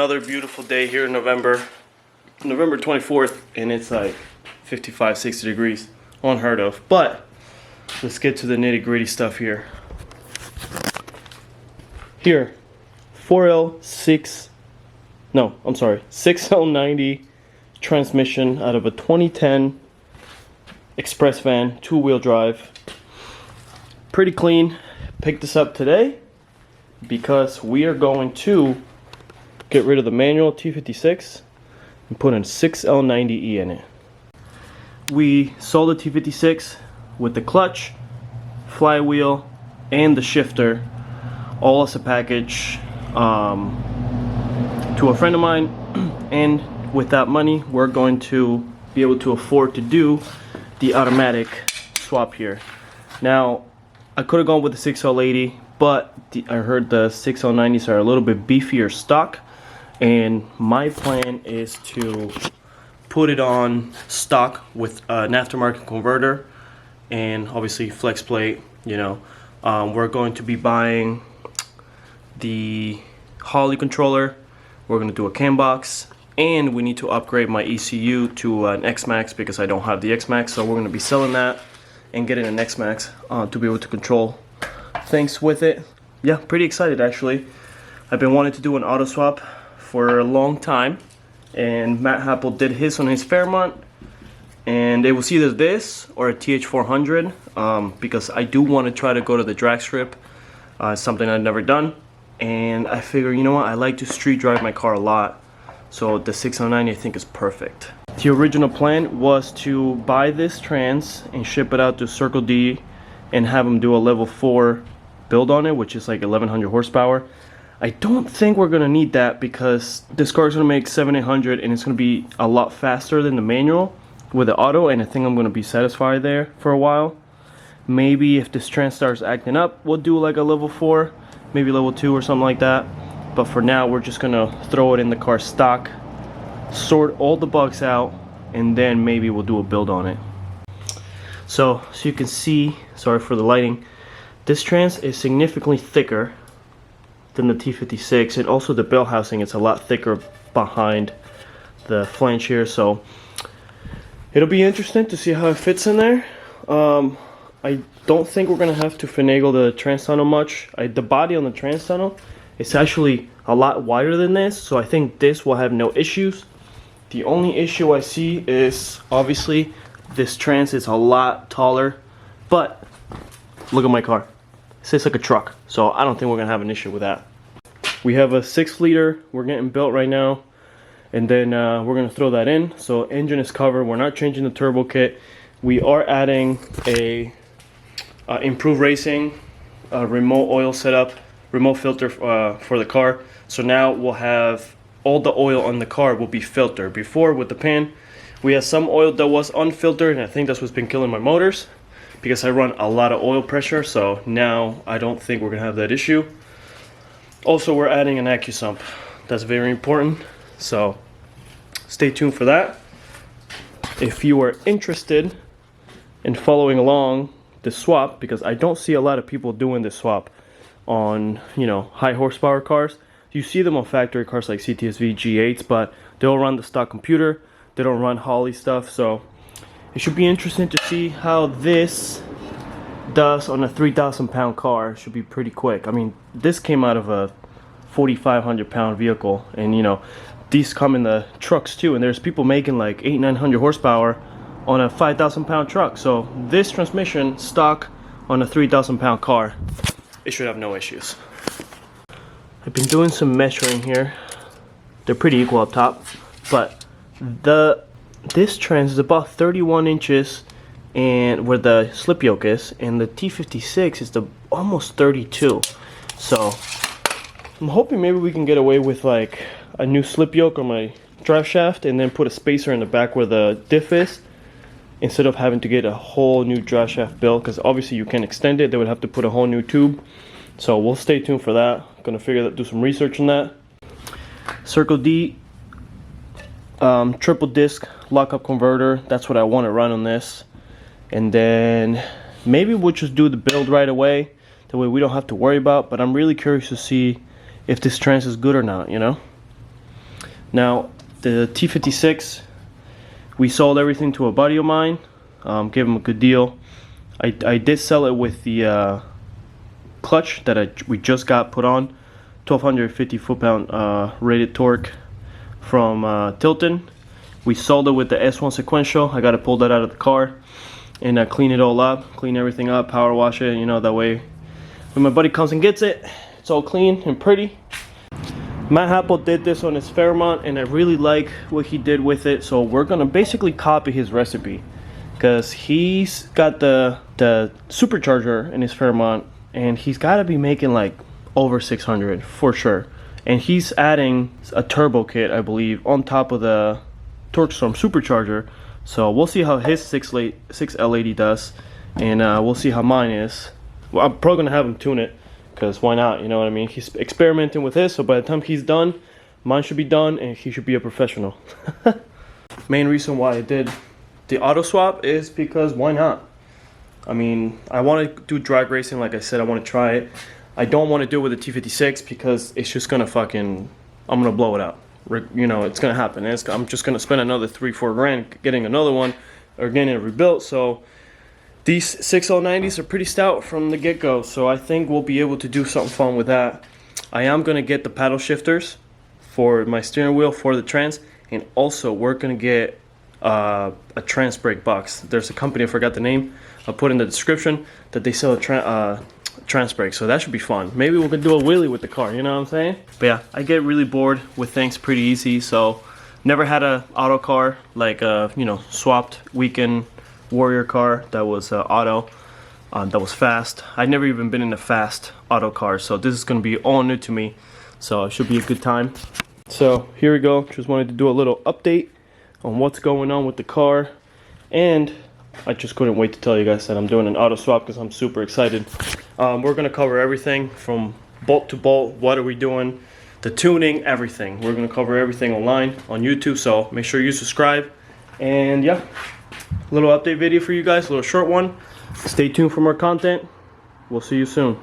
another beautiful day here in November 24th, and it's like 55, 60 degrees. Unheard of. But let's get to the nitty-gritty stuff here. Here, 6L90 transmission out of a 2010 express van, 2-wheel drive. Pretty clean. Picked this up today because we are going to get rid of the manual T56 and put in 6L90E in it. We sold the T56 with the clutch, flywheel, and the shifter all as a package to a friend of mine, and with that money we're going to be able to afford to do the automatic swap here. Now I could have gone with the 6L80, but I heard the 6L90s are a little bit beefier stock, and my plan is to put it on stock with an aftermarket converter and obviously flex plate. We're going to be buying the Holly controller, we're going to do a cam box, and we need to upgrade my ECU to an X-Max because I don't have the X-Max, so we're going to be selling that and getting an X-Max to be able to control things with it. Yeah, pretty excited actually. I've been wanting to do an auto swap for a long time, and Matt Happel did his on his Fairmont, and it was either this or a TH400 because I do want to try to go to the drag strip. Something I've never done, and I figure, you know what, I like to street drive my car a lot, so the 6L90 I think is perfect. The original plan was to buy this trans and ship it out to Circle D and have them do a level 4 build on it, which is like 1100 horsepower. I don't think we're gonna need that because this car is gonna make 700-800 and it's gonna be a lot faster than the manual with the auto, and I think I'm gonna be satisfied there for a while. Maybe if this trans starts acting up, we'll do like a level 4, maybe level 2 or something like that. But for now, we're just gonna throw it in the car stock, sort all the bugs out, and then maybe we'll do a build on it. So you can see, sorry for the lighting, this trans is significantly thicker than the T56, and also the bell housing is a lot thicker behind the flange here, so it'll be interesting to see how it fits in there. I don't think we're gonna have to finagle the trans tunnel much. The body on the trans tunnel is actually a lot wider than this, so I think this will have no issues. The only issue I see is obviously this trans is a lot taller, but look at my car. It sits like a truck, so I don't think we're gonna have an issue with that. We have a 6-liter we're getting built right now, and then we're gonna throw that in. So engine is covered. We're not changing the turbo kit. We are adding a improved racing remote oil setup, remote filter for the car. So now we'll have all the oil on the car will be filtered. Before with the pan, we had some oil that was unfiltered, and I think that's what's been killing my motors because I run a lot of oil pressure. So now I don't think we're gonna have that issue. Also, we're adding an AccuSump. That's very important, so stay tuned for that. If you are interested in following along the swap, because I don't see a lot of people doing this swap on, high horsepower cars. You see them on factory cars like CTSV G8s, but they'll run the stock computer. They don't run Holly stuff, so it should be interesting to see how this does on a 3,000 pound car. It should be pretty quick. I mean, this came out of a 4,500 pound vehicle, and these come in the trucks too, and there's people making like 800-900 horsepower on a 5,000 pound truck. So this transmission stock on a 3,000 pound car, it should have no issues. I've been doing some measuring here. They're pretty equal up top, but this trans is about 31 inches and where the slip yoke is, and the T56 is almost 32. So I'm hoping maybe we can get away with like a new slip yoke on my drive shaft and then put a spacer in the back where the diff is, instead of having to get a whole new drive shaft built, because obviously you can extend it. They would have to put a whole new tube. So we'll stay tuned for that. Gonna do some research on that. Circle D triple disc lockup converter, that's what I want to run on this, and then maybe we'll just do the build right away, that way we don't have to worry about. But I'm really curious to see if this trans is good or not, Now the T56, we sold everything to a buddy of mine, gave him a good deal. I did sell it with the clutch that we just got put on, 1250 foot-pound rated torque from Tilton. We sold it with the S1 sequential. I got to pull that out of the car and clean it all up, clean everything up, power wash it, you know, that way when my buddy comes and gets it, it's all clean and pretty. Matt Happel did this on his Fairmont and I really like what he did with it, so we're gonna basically copy his recipe because he's got the supercharger in his Fairmont and he's got to be making like over 600 for sure, and he's adding a turbo kit, I believe, on top of the Torque Storm supercharger. So we'll see how his 6L80 does, and we'll see how mine is. Well, I'm probably gonna have him tune it, because why not, you know what I mean? He's experimenting with this, so by the time he's done, mine should be done and he should be a professional. Main reason why I did the auto swap is because why not? I mean, I want to do drag racing, like I said, I want to try it. I don't want to do it with a T56 because it's just gonna I'm gonna blow it out. You know, it's gonna happen. I'm just gonna spend another 3-4 grand getting another one or getting it rebuilt. So these 6L90s are pretty stout from the get-go, so I think we'll be able to do something fun with that. I am gonna get the paddle shifters for my steering wheel for the trans, and also we're gonna get a trans brake box. There's a company, I forgot the name, I'll put in the description, that they sell a trans brake, so that should be fun. Maybe we could do a wheelie with the car, you know what I'm saying? But yeah, I get really bored with things pretty easy, so never had a auto car, like a, you know, swapped weekend warrior car that was auto, that was fast. I'd never even been in a fast auto car, so this is going to be all new to me, so it should be a good time. So here we go, just wanted to do a little update on what's going on with the car, and I just couldn't wait to tell you guys that I'm doing an auto swap because I'm super excited. We're going to cover everything from bolt to bolt, what are we doing, the tuning, everything. We're going to cover everything online on YouTube, so make sure you subscribe. And yeah, a little update video for you guys, a little short one. Stay tuned for more content. We'll see you soon.